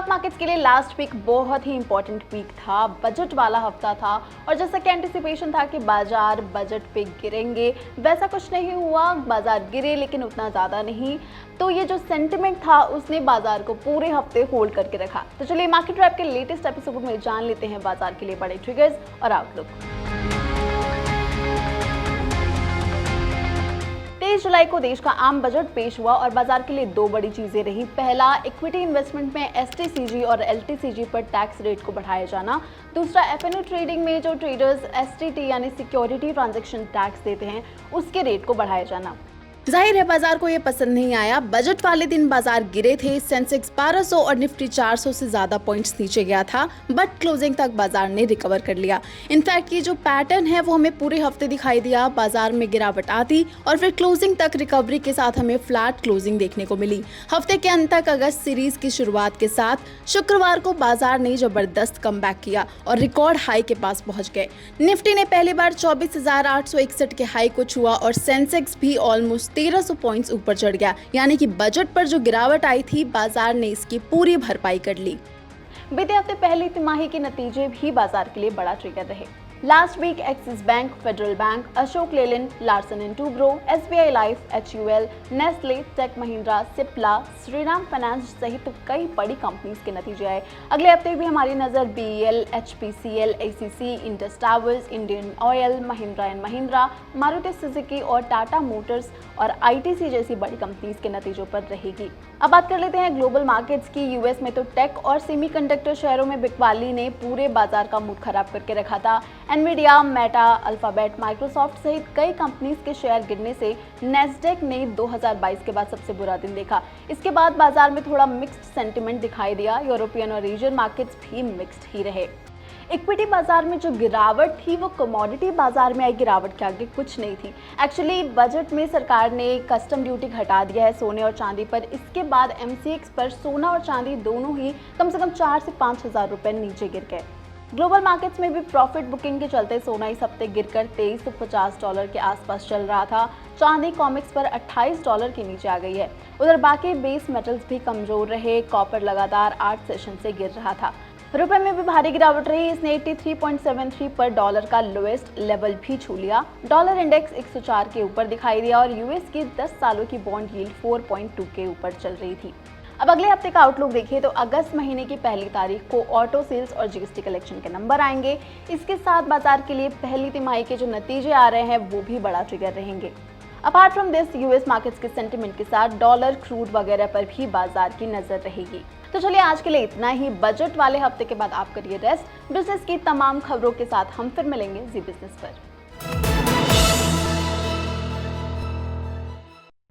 Markets के लिए last week बहुत ही इंपॉर्टेंट वीक था, बजट वाला हफ्ता था और जैसा कि एंटिसिपेशन था कि बाजार बजट पे गिरेंगे, वैसा कुछ नहीं हुआ। बाजार गिरे लेकिन उतना ज़्यादा नहीं। तो ये जो सेंटिमेंट था उसने बाजार को पूरे हफ्ते होल्ड करके रखा। तो चलिए मार्केट रैप के लेटेस्ट एपिसोड में जान लेते हैं बाजार के लिए बड़े ट्रिगर्स और आउटलुक। 23 जुलाई को देश का आम बजट पेश हुआ और बाजार के लिए दो बड़ी चीजें रही। पहला, इक्विटी इन्वेस्टमेंट में एसटीसीजी और एलटीसीजी पर टैक्स रेट को बढ़ाया जाना। दूसरा, एफएनओ ट्रेडिंग में जो ट्रेडर्स एसटीटी यानी सिक्योरिटी ट्रांजैक्शन टैक्स देते हैं उसके रेट को बढ़ाया जाना। जाहिर है बाजार को यह पसंद नहीं आया। बजट वाले दिन बाजार गिरे थे। सेंसेक्स 1200 और निफ्टी 400 से ज्यादा पॉइंट्स नीचे गया था, बट क्लोजिंग तक बाजार ने रिकवर कर लिया। इनफैक्ट ये जो पैटर्न है वो हमें पूरे हफ्ते दिखाई दिया। बाजार में गिरावट आती और फिर क्लोजिंग तक रिकवरी के साथ हमें फ्लैट क्लोजिंग देखने को मिली। हफ्ते के अंत तक अगस्त सीरीज की शुरुआत के साथ शुक्रवार को बाजार ने जबरदस्त कमबैक किया और रिकॉर्ड हाई के पास पहुंच गए। निफ्टी ने पहली बार 24,861 के हाई को छुआ और सेंसेक्स भी ऑलमोस्ट 1300 पॉइंट्स ऊपर चढ़ गया। यानी कि बजट पर जो गिरावट आई थी बाजार ने इसकी पूरी भरपाई कर ली। बीते हफ्ते पहली तिमाही के नतीजे भी बाजार के लिए बड़ा ट्रिगर रहे। Last week Axis Bank, Federal Bank, Ashok Leyland, Larsen and Toubro, SBI Life, HUL, Nestle, Tech Mahindra, Cipla, Shriram finance सहित कई बड़ी कंपनीज के नतीजे आए। अगले हफ्ते भी हमारी नजर BEL, HPCL, ACC, Indus towers, Indian oil, Mahindra and Mahindra, Maruti Suzuki और टाटा मोटर्स और आईटीसी जैसी बड़ी कंपनीज के नतीजों पर रहेगी। अब बात कर लेते हैं ग्लोबल मार्केट्स की। यूएस में तो टेक और सेमीकंडक्टर शेयरों में बिकवाली ने पूरे बाजार का मूड खराब करके रखा था। एनवीडिया, मेटा, अल्फाबेट, माइक्रोसॉफ्ट सहित कई कंपनीज के शेयर गिरने से नेस्डेक ने 2022 के बाद सबसे बुरा दिन देखा। इसके बाद बाजार में थोड़ा मिक्स्ड सेंटिमेंट दिखाई दिया। यूरोपियन और एशियन मार्केट्स भी मिक्स्ड ही रहे। इक्विटी बाजार में जो गिरावट थी वो कमोडिटी बाजार में आई गिरावट के आगे कुछ नहीं थी। एक्चुअली बजट में सरकार ने कस्टम ड्यूटी घटा दिया है सोने और चांदी पर। इसके बाद एमसीएक्स पर सोना और चांदी दोनों ही कम से कम 4 से 5 हज़ार रुपए नीचे गिर गए। ग्लोबल मार्केट्स में भी प्रॉफिट बुकिंग के चलते सोना इस हफ्ते गिरकर $2350 के आसपास चल रहा था। चांदी कॉमिक्स पर $28 के नीचे आ गई है। उधर बाकी बेस मेटल्स भी कमजोर रहे। कॉपर लगातार 8 सेशन से गिर रहा था। रुपए में भी भारी गिरावट रही। इसने 83.73 पर डॉलर का लोएस्ट लेवल भी छू लिया। डॉलर इंडेक्स 104 के ऊपर दिखाई दिया और यूएस की 10 सालों की बॉन्ड यील्ड 4.2 के ऊपर चल रही थी। अब अगले हफ्ते का आउटलुक देखिए तो अगस्त महीने की पहली तारीख को ऑटो सेल्स और जीएसटी कलेक्शन के नंबर आएंगे। इसके साथ बाजार के लिए पहली तिमाही के जो नतीजे आ रहे हैं वो भी बड़ा ट्रिगर रहेंगे। Apart from this US markets के सेंटिमेंट के साथ डॉलर, क्रूड वगैरह पर भी बाजार की नजर रहेगी। तो चलिए आज के लिए इतना ही। बजट वाले हफ्ते के बाद आप करिए रेस्ट। बिजनेस की तमाम खबरों के साथ हम फिर मिलेंगे जी बिजनेस पर।